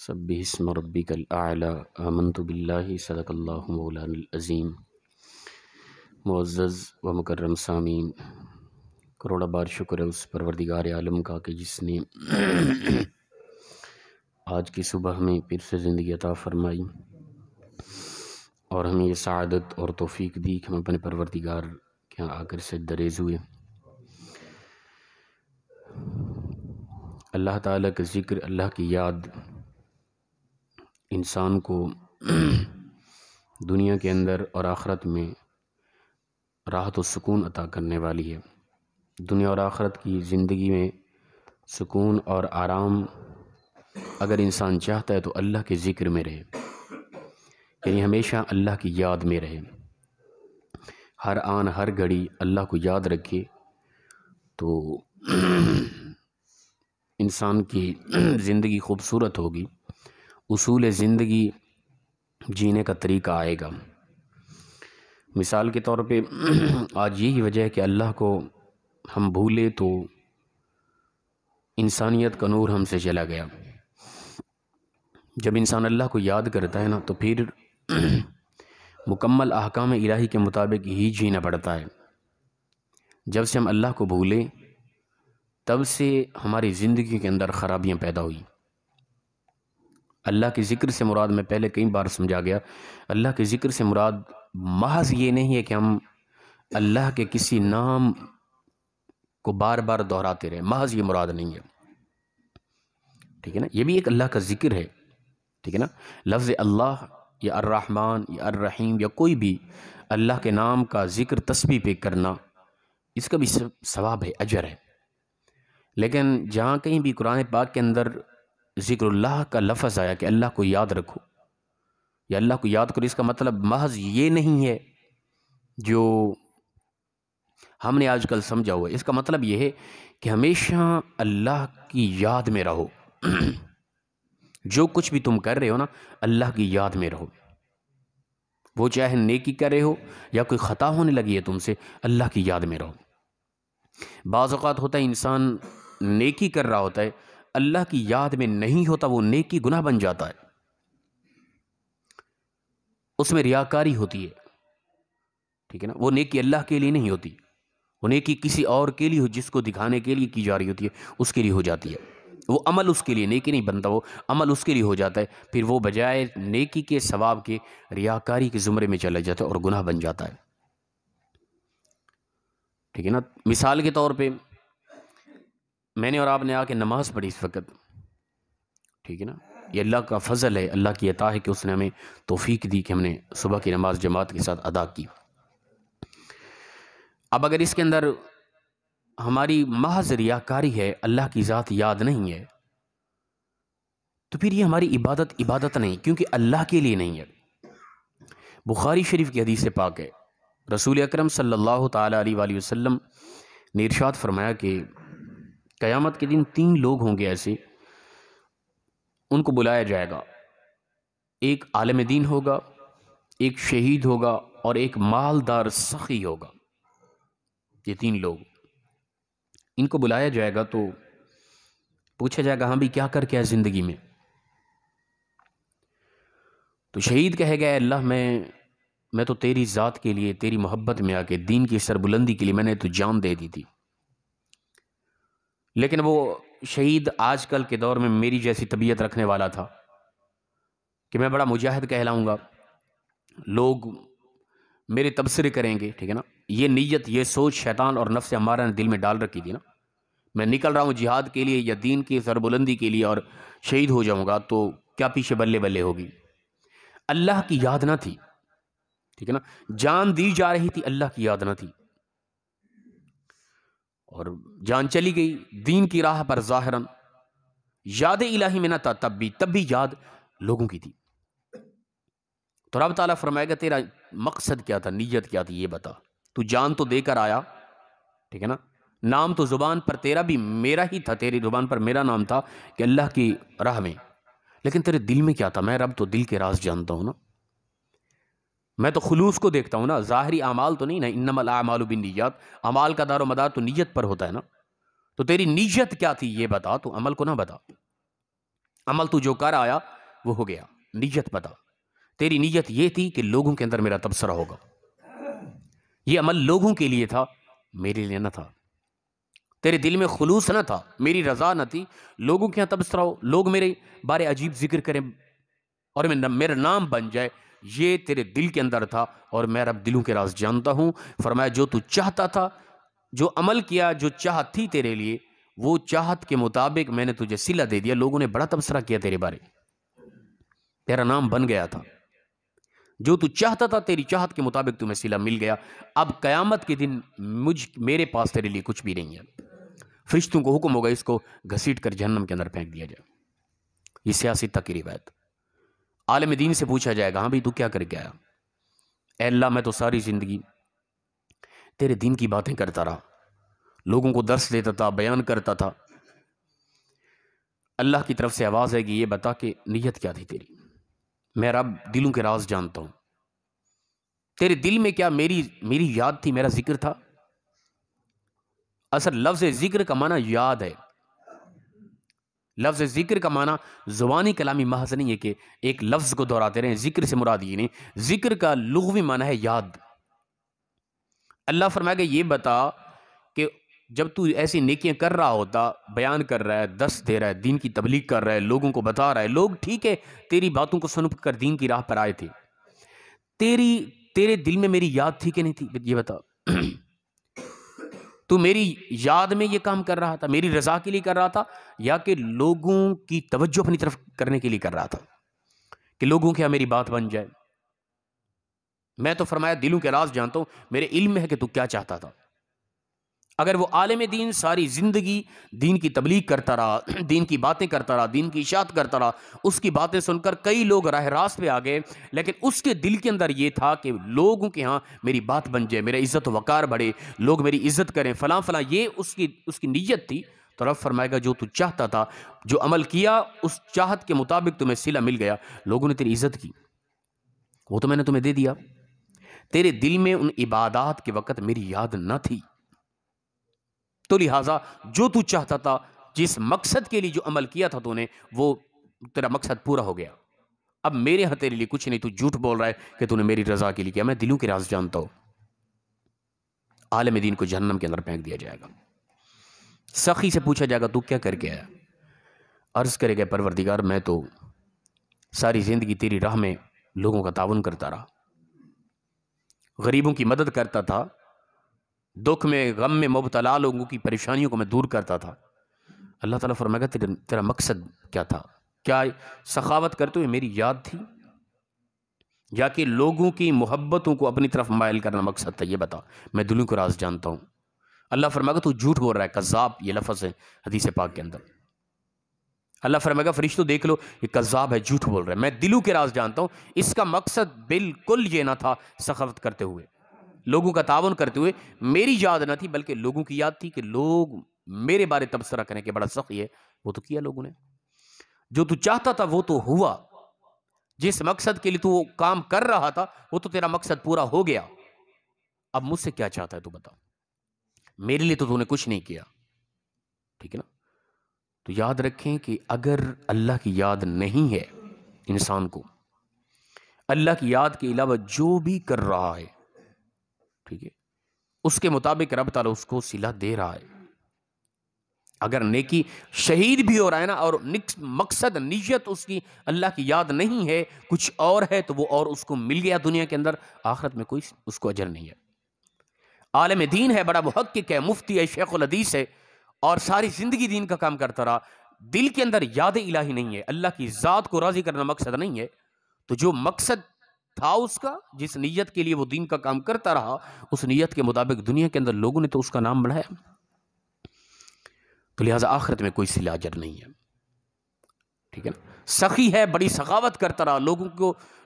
سبح اسم ربک الاعلی آمنت باللہ صدق اللہ مولانا العظیم۔ معزز و مکرم سامعین، کروڑا بار شکر ہے اس پروردگار عالم کا کہ جس نے آج کی صبح ہمیں پھر سے زندگی عطا فرمائی اور ہمیں یہ سعادت اور توفیق دی کہ ہم اپنے پروردگار کے یہاں آ کر سجدہ ریز ہوئے۔ اللہ تعالیٰ کا ذکر، اللہ کی یاد انسان کو دنیا کے اندر اور آخرت میں راحت و سکون عطا کرنے والی ہے۔ دنیا اور آخرت کی زندگی میں سکون اور آرام اگر انسان چاہتا ہے تو اللہ کے ذکر میں رہے، یعنی ہمیشہ اللہ کی یاد میں رہے، ہر آن ہر گھڑی اللہ کو یاد رکھے تو انسان کی زندگی خوبصورت ہوگی، اصول زندگی جینے کا طریقہ آئے گا۔ مثال کے طور پہ آج یہی وجہ ہے کہ اللہ کو ہم بھولے تو انسانیت کا نور ہم سے چلا گیا۔ جب انسان اللہ کو یاد کرتا ہے نا تو پھر مکمل احکام الہی کے مطابق ہی جینا پڑتا ہے۔ جب سے ہم اللہ کو بھولے تب سے ہماری زندگی کے اندر خرابیاں پیدا ہوئی۔ اللہ کے ذکر سے مراد، میں پہلے کئی بار سمجھا گیا، اللہ کے ذکر سے مراد محض یہ نہیں ہے کہ ہم اللہ کے کسی نام کو بار بار دہراتے رہیں، محض یہ مراد نہیں ہے، ٹھیک ہے نا؟ یہ بھی ایک اللہ کا ذکر ہے، ٹھیک ہے نا؟ لفظ اللہ یا الرحمن یا الرحیم یا کوئی بھی اللہ کے نام کا ذکر تسبیح پہ کرنا، اس کا بھی ثواب ہے، اجر ہے۔ لیکن جہاں کہیں بھی قرآن پاک کے اندر ذکر اللہ کا لفظ آیا کہ اللہ کو یاد رکھو یا اللہ کو یاد کرو، اس کا مطلب محض یہ نہیں ہے جو ہم نے آج کل سمجھا ہوا ہے۔ اس کا مطلب یہ ہے کہ ہمیشہ اللہ کی یاد میں رہو، جو کچھ بھی تم کر رہے ہو نا اللہ کی یاد میں رہو، وہ چاہے نیکی کر رہے ہو یا کوئی خطا ہونے لگی ہے تم سے، اللہ کی یاد میں رہو۔ بعض اوقات ہوتا ہے انسان نیکی کر رہا ہوتا ہے، اللہ کی یاد میں نہیں ہوتا، وہ نیکی گناہ بن جاتا ہے، اس میں ریاکاری ہوتی ہے، ٹھیک ہے نا؟ وہ نیکی اللہ کے لیے نہیں ہوتی، وہ نیکی کسی اور کے لیے ہو، جس کو دکھانے کے لیے کی جا رہی ہوتی ہے، اس کے لیے ہو جاتی ہے۔ وہ عمل اس کے لیے، نیکی نہیں بنتا، وہ عمل اس کے لیے ہو جاتا ہے، پھر وہ بجائے نیکی کے ثواب کے ریاکاری کے زمرے میں چلا جاتا ہے اور گناہ بن جاتا ہے، ٹھیک ہے نا؟ مثال کے طور پہ میں نے اور آپ نے آ کے نماز پڑھی اس وقت، ٹھیک ہے نا؟ یہ اللہ کا فضل ہے، اللہ کی عطا ہے کہ اس نے ہمیں توفیق دی کہ ہم نے صبح کی نماز جماعت کے ساتھ ادا کی۔ اب اگر اس کے اندر ہماری محض ریاکاری ہے، اللہ کی ذات یاد نہیں ہے، تو پھر یہ ہماری عبادت نہیں، کیونکہ اللہ کے لیے نہیں ہے۔ بخاری شریف کی حدیث پاک ہے، رسول اکرم صلی اللہ تعالیٰ علیہ وآلہ وسلم نے ارشاد فرمایا کہ قیامت کے دن 3 لوگ ہوں گے ایسے، ان کو بلایا جائے گا، ایک عالم دین ہوگا، ایک شہید ہوگا اور ایک مالدار سخی ہوگا۔ یہ 3 لوگ، ان کو بلایا جائے گا تو پوچھا جائے گا ہاں بھی کیا کر کے ہے زندگی میں؟ تو شہید کہے گا اے اللہ میں تو تیری ذات کے لیے، تیری محبت میں آ کے، دین کی سربلندی کے لیے میں نے تو جان دے دی تھی، لیکن وہ شہید آج کل کے دور میں میری جیسی طبیعت رکھنے والا تھا کہ میں بڑا مجاہد کہلاؤں گا، لوگ میرے تبصرے کریں گے، ٹھیک ہے نا؟ یہ نیت، یہ سوچ شیطان اور نفس امارہ نے دل میں ڈال رکھی تھی نا، میں نکل رہا ہوں جہاد کے لیے یا دین کی سربلندی کے لیے اور شہید ہو جاؤں گا تو کیا پیچھے بلے بلے ہوگی۔ اللہ کی یاد نہ تھی، ٹھیک ہے نا؟ جان دی جا رہی تھی، اللہ کی یاد نہ تھی، اور جان چلی گئی دین کی راہ پر ظاہراً، یاد الہی میں نہ تھا، تب بھی یاد لوگوں کی تھی۔ تو رب تعالیٰ فرمائے گا تیرا مقصد کیا تھا، نیت کیا تھی، یہ بتا۔ تو جان تو دے کر آیا، ٹھیک ہے نا؟ نام تو زبان پر تیرا بھی میرا ہی تھا، تیری زبان پر میرا نام تھا کہ اللہ کی راہ میں، لیکن تیرے دل میں کیا تھا؟ میں رب تو دل کے راز جانتا ہوں نا، میں تو خلوص کو دیکھتا ہوں نا، ظاہری اعمال تو نہیں نا، انما الاعمال بالنیات، اعمال کا دار و مدار تو نیت پر ہوتا ہے نا۔ تو تیری نیت کیا تھی یہ بتا، تو عمل کو نہ بتا۔ عمل تو جو کر آیا وہ ہو گیا، نیت بتا، تیری نیت یہ تھی کہ لوگوں کے اندر میرا تبصرہ ہوگا، یہ عمل لوگوں کے لیے تھا، میرے لیے نہ تھا، تیرے دل میں خلوص نہ تھا، میری رضا نہ تھی، لوگوں کے یہاں تبصرہ ہو، لوگ میرے بارے عجیب ذکر کریں اور میرا نام بن جائے، یہ تیرے دل کے اندر تھا، اور میں رب دلوں کے راز جانتا ہوں۔ فرمایا جو تو چاہتا تھا، جو عمل کیا، جو چاہت تھی تیرے لیے، وہ چاہت کے مطابق میں نے تجھے صلہ دے دیا، لوگوں نے بڑا تبصرہ کیا تیرے بارے، تیرا نام بن گیا تھا، جو تو چاہتا تھا تیری چاہت کے مطابق تمہیں صلہ مل گیا۔ اب قیامت کے دن میرے پاس تیرے لیے کچھ بھی نہیں ہے، فرشتوں کو حکم ہوگا اس کو گھسیٹ کر جہنم کے اندر پھینک دیا جائے۔ یہ سیاسی تک کی روایت۔ عالم دین سے پوچھا جائے گا، ہاں بھائی تو کیا کر کے آیا؟ اے اللہ میں تو ساری زندگی تیرے دین کی باتیں کرتا رہا، لوگوں کو درس دیتا تھا، بیان کرتا تھا۔ اللہ کی طرف سے آواز ہے کہ یہ بتا کہ نیت کیا تھی تیری؟ میں رب دلوں کے راز جانتا ہوں، تیرے دل میں کیا میری یاد تھی، میرا ذکر تھا؟ اصل لفظ ذکر کا معنی یاد ہے، لفظ ذکر کا معنی زبانی کلامی محض نہیں ہے کہ ایک لفظ کو دہراتے رہیں، ذکر سے مراد یہ نہیں، ذکر کا لغوی معنی ہے یاد۔ اللہ فرمائے گا یہ بتا کہ جب تو ایسی نیکیاں کر رہا ہوتا، بیان کر رہا ہے، درس دے رہا ہے، دین کی تبلیغ کر رہا ہے، لوگوں کو بتا رہا ہے، لوگ ٹھیک ہے تیری باتوں کو سن کر دین کی راہ پر آئے تھے، تیرے دل میں میری یاد تھی کہ نہیں تھی؟ یہ بتا، تو میری یاد میں یہ کام کر رہا تھا، میری رضا کے لیے کر رہا تھا، یا کہ لوگوں کی توجہ اپنی طرف کرنے کے لیے کر رہا تھا کہ لوگوں کے یہاں میری بات بن جائے؟ میں تو فرمایا دلوں کے راز جانتا ہوں، میرے علم میں ہے کہ تو کیا چاہتا تھا۔ اگر وہ عالم دین ساری زندگی دین کی تبلیغ کرتا رہا، دین کی باتیں کرتا رہا، دین کی اشاعت کرتا رہا، اس کی باتیں سن کر کئی لوگ راہ راست پہ آ گئے، لیکن اس کے دل کے اندر یہ تھا کہ لوگوں کے ہاں میری بات بن جائے، میرا عزت و وقار بڑھے، لوگ میری عزت کریں، فلاں فلاں، یہ اس کی نیت تھی، تو رب فرمائے گا جو تو چاہتا تھا، جو عمل کیا، اس چاہت کے مطابق تمہیں صلہ مل گیا، لوگوں نے تیری عزت کی، وہ تو میں نے تمہیں دے دیا۔ تیرے دل میں ان عبادات کے وقت میری یاد نہ تھی، تو لہٰذا جو تو چاہتا تھا، جس مقصد کے لیے جو عمل کیا تھا تو نے، وہ تیرا مقصد پورا ہو گیا۔ اب میرے ہاں تیرے لیے کچھ نہیں، تو جھوٹ بول رہا ہے کہ تو نے میری رضا کے لیے کیا۔ میں دلوں کے راز جانتا ہوں۔ عالم دین کو جہنم کے اندر پھینک دیا جائے گا۔ سخی سے پوچھا جائے گا تو کیا کر کے آیا؟ عرض کرے گا پروردگار میں تو ساری زندگی تیری راہ میں لوگوں کا تعاون کرتا رہا، غریبوں کی مدد کرتا تھا، دکھ میں غم میں مبتلا لوگوں کی پریشانیوں کو میں دور کرتا تھا۔ اللہ تعالیٰ فرمائے گا تیرا مقصد کیا تھا؟ کیا سخاوت کرتے ہوئے میری یاد تھی، یا کہ لوگوں کی محبتوں کو اپنی طرف مائل کرنا مقصد تھا؟ یہ بتا، میں دلوں کو راز جانتا ہوں۔ اللہ فرمائے گا تو جھوٹ بول رہا ہے، کذاب یہ لفظ ہے حدیث پاک کے اندر۔ اللہ فرمائے گا فرشتوں دیکھ لو، یہ کذاب ہے، جھوٹ بول رہا ہے، میں دلوں کے راز جانتا ہوں۔ اس کا مقصد بالکل یہ نہ تھا سخاوت کرتے ہوئے، لوگوں کا تعاون کرتے ہوئے میری یاد نہ تھی، بلکہ لوگوں کی یاد تھی کہ لوگ میرے بارے تبصرہ کریں کہ بڑا سخی ہے، وہ تو کیا لوگوں نے۔ جو تو چاہتا تھا وہ تو ہوا، جس مقصد کے لیے تو کام کر رہا تھا وہ تو تیرا مقصد پورا ہو گیا۔ اب مجھ سے کیا چاہتا ہے تو بتا، میرے لیے تو نے کچھ نہیں کیا، ٹھیک ہے نا؟ تو یاد رکھیں کہ اگر اللہ کی یاد نہیں ہے انسان کو، اللہ کی یاد کے علاوہ جو بھی کر رہا ہے، ٹھیک ہے، اس کے مطابق رب تعالیٰ اس کو صلہ دے رہا ہے۔ اگر نیکی شہید بھی ہو رہا ہے نا، اور مقصد نیت اس کی اللہ کی یاد نہیں ہے، کچھ اور ہے، تو وہ اور اس کو مل گیا دنیا کے اندر، آخرت میں کوئی اس کو اجر نہیں ہے۔ عالم دین ہے، بڑا محقق ہے، مفتی ہے، شیخ الحدیث ہے، اور ساری زندگی دین کا کام کرتا رہا، دل کے اندر یاد الہی نہیں ہے، اللہ کی ذات کو راضی کرنا مقصد نہیں ہے، تو جو مقصد تھا اس کا، جس نیت کے لیے وہ دین کا کام کرتا رہا، اس نیت کے مطابق دنیا کے اندر لوگوں نے تو اس کا نام بڑھایا، تو لہٰذا آخرت میں کوئی صلہ اجر نہیں ہے، ٹھیک ہے نا؟ سخی ہے، بڑی سخاوت کرتا رہا،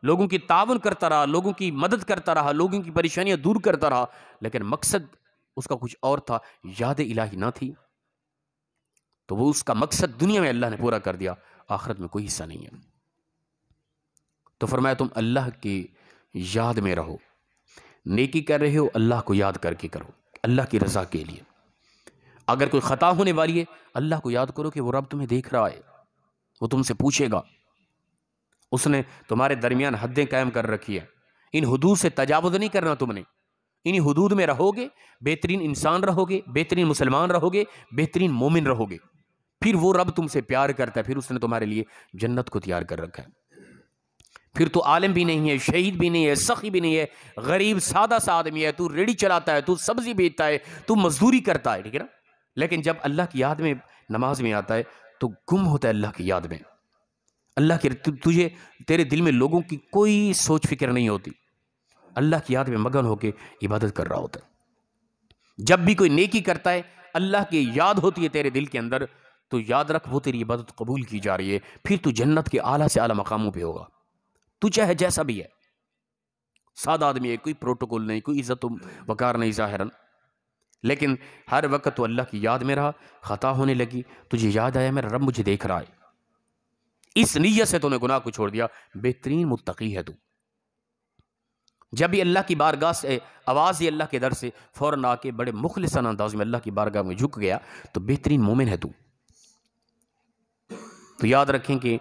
لوگوں کی تعاون کرتا رہا، لوگوں کی مدد کرتا رہا، لوگوں کی پریشانیاں دور کرتا رہا، لیکن مقصد اس کا کچھ اور تھا، یاد الہی نہ تھی، تو وہ اس کا مقصد دنیا میں اللہ نے پورا کر دیا، آخرت میں کوئی حصہ نہیں ہے۔ تو فرمایا تم اللہ کی یاد میں رہو، نیکی کر رہے ہو اللہ کو یاد کر کے کرو، اللہ کی رضا کے لیے۔ اگر کوئی خطا ہونے والی ہے، اللہ کو یاد کرو کہ وہ رب تمہیں دیکھ رہا ہے، وہ تم سے پوچھے گا. اس نے تمہارے درمیان حدیں قائم کر رکھی ہیں. ان حدود سے تجاوز نہیں کرنا تم نے. انہی حدود میں رہو گے، بہترین انسان رہو گے، بہترین مسلمان رہو گے، بہترین مومن رہو گے. پھر وہ رب تم سے پیار کرتا ہے، پھر اس نے تمہارے لیے جنت کو تیار کر رکھا ہے. پھر تو عالم بھی نہیں ہے، شہید بھی نہیں ہے، سخی بھی نہیں ہے، غریب سادہ سا آدمی ہے، تو ریڑھی چلاتا ہے، تو سبزی بیچتا ہے، تو مزدوری کرتا ہے، ٹھیک ہے نا. لیکن جب اللہ کی یاد میں نماز میں آتا ہے تو گم ہوتا ہے اللہ کی یاد میں. اللہ کی تجھے تیرے دل میں لوگوں کی کوئی سوچ فکر نہیں ہوتی. اللہ کی یاد میں مگن ہو کے عبادت کر رہا ہوتا ہے. جب بھی کوئی نیکی کرتا ہے، اللہ کی یاد ہوتی ہے تیرے دل کے اندر، تو یاد رکھ وہ تیری عبادت قبول کی جا رہی ہے. پھر تو جنت کے اعلیٰ سے اعلیٰ مقاموں پہ ہوگا. تو چاہے جیسا بھی ہے، سادہ آدمی ہے، کوئی پروٹوکول نہیں، کوئی عزت و وقار نہیں ظاہراً، لیکن ہر وقت تو اللہ کی یاد میں رہا. خطا ہونے لگی، تجھے یاد آیا میرا رب مجھے دیکھ رہا ہے، اس نیت سے تو نے گناہ کو چھوڑ دیا، بہترین متقی ہے تو. جب بھی اللہ کی بارگاہ سے آواز ہی اللہ کے در سے فوراً آ کے بڑے مخلصانہ انداز میں اللہ کی بارگاہ میں جھک گیا، تو بہترین مومن ہے تو. تو یاد رکھیں کہ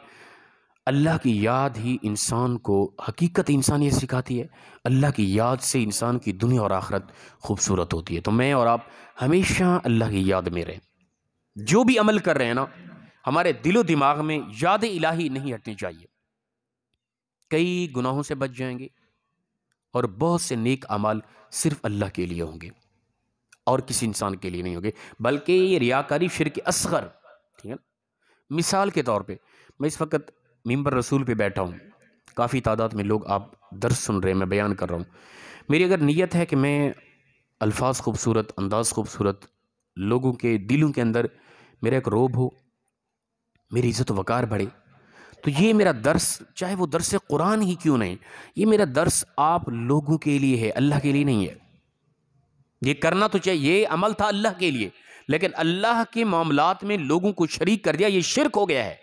اللہ کی یاد ہی انسان کو حقیقت انسانیت سکھاتی ہے. اللہ کی یاد سے انسان کی دنیا اور آخرت خوبصورت ہوتی ہے. تو میں اور آپ ہمیشہ اللہ کی یاد میں رہیں. جو بھی عمل کر رہے ہیں نا، ہمارے دل و دماغ میں یاد الہی نہیں ہٹنی چاہیے. کئی گناہوں سے بچ جائیں گے اور بہت سے نیک اعمال صرف اللہ کے لیے ہوں گے اور کسی انسان کے لیے نہیں ہوں گے، بلکہ یہ ریاکاری شرک اصغر، ٹھیک ہے نا. مثال کے طور پہ میں اس وقت ممبر رسول پہ بیٹھا ہوں، کافی تعداد میں لوگ آپ درس سن رہے ہیں، میں بیان کر رہا ہوں. میری اگر نیت ہے کہ میں الفاظ خوبصورت، انداز خوبصورت، لوگوں کے دلوں کے اندر میرا ایک روب ہو، میری عزت و وقار بڑھے، تو یہ میرا درس چاہے وہ درس قرآن ہی کیوں نہیں، یہ میرا درس آپ لوگوں کے لیے ہے، اللہ کے لیے نہیں ہے. یہ کرنا تو چاہیے، یہ عمل تھا اللہ کے لیے، لیکن اللہ کے معاملات میں لوگوں کو شریک کر دیا، یہ شرک ہو گیا ہے.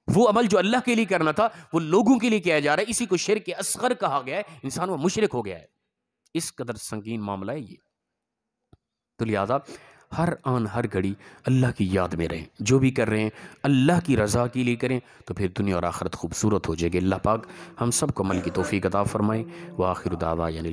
وہ عمل جو اللہ کے لیے کرنا تھا وہ لوگوں کے لیے کیا جا رہا ہے، اسی کو شرک اصغر کہا گیا ہے. انسان وہ مشرک ہو گیا ہے. اس قدر سنگین معاملہ ہے یہ. تو لہذا ہر آن ہر گھڑی اللہ کی یاد میں رہیں. جو بھی کر رہے ہیں اللہ کی رضا کے لیے کریں، تو پھر دنیا اور آخرت خوبصورت ہو جائے گی. اللہ پاک ہم سب کو عمل کی توفیق عطا فرمائے. وآخر دعوانا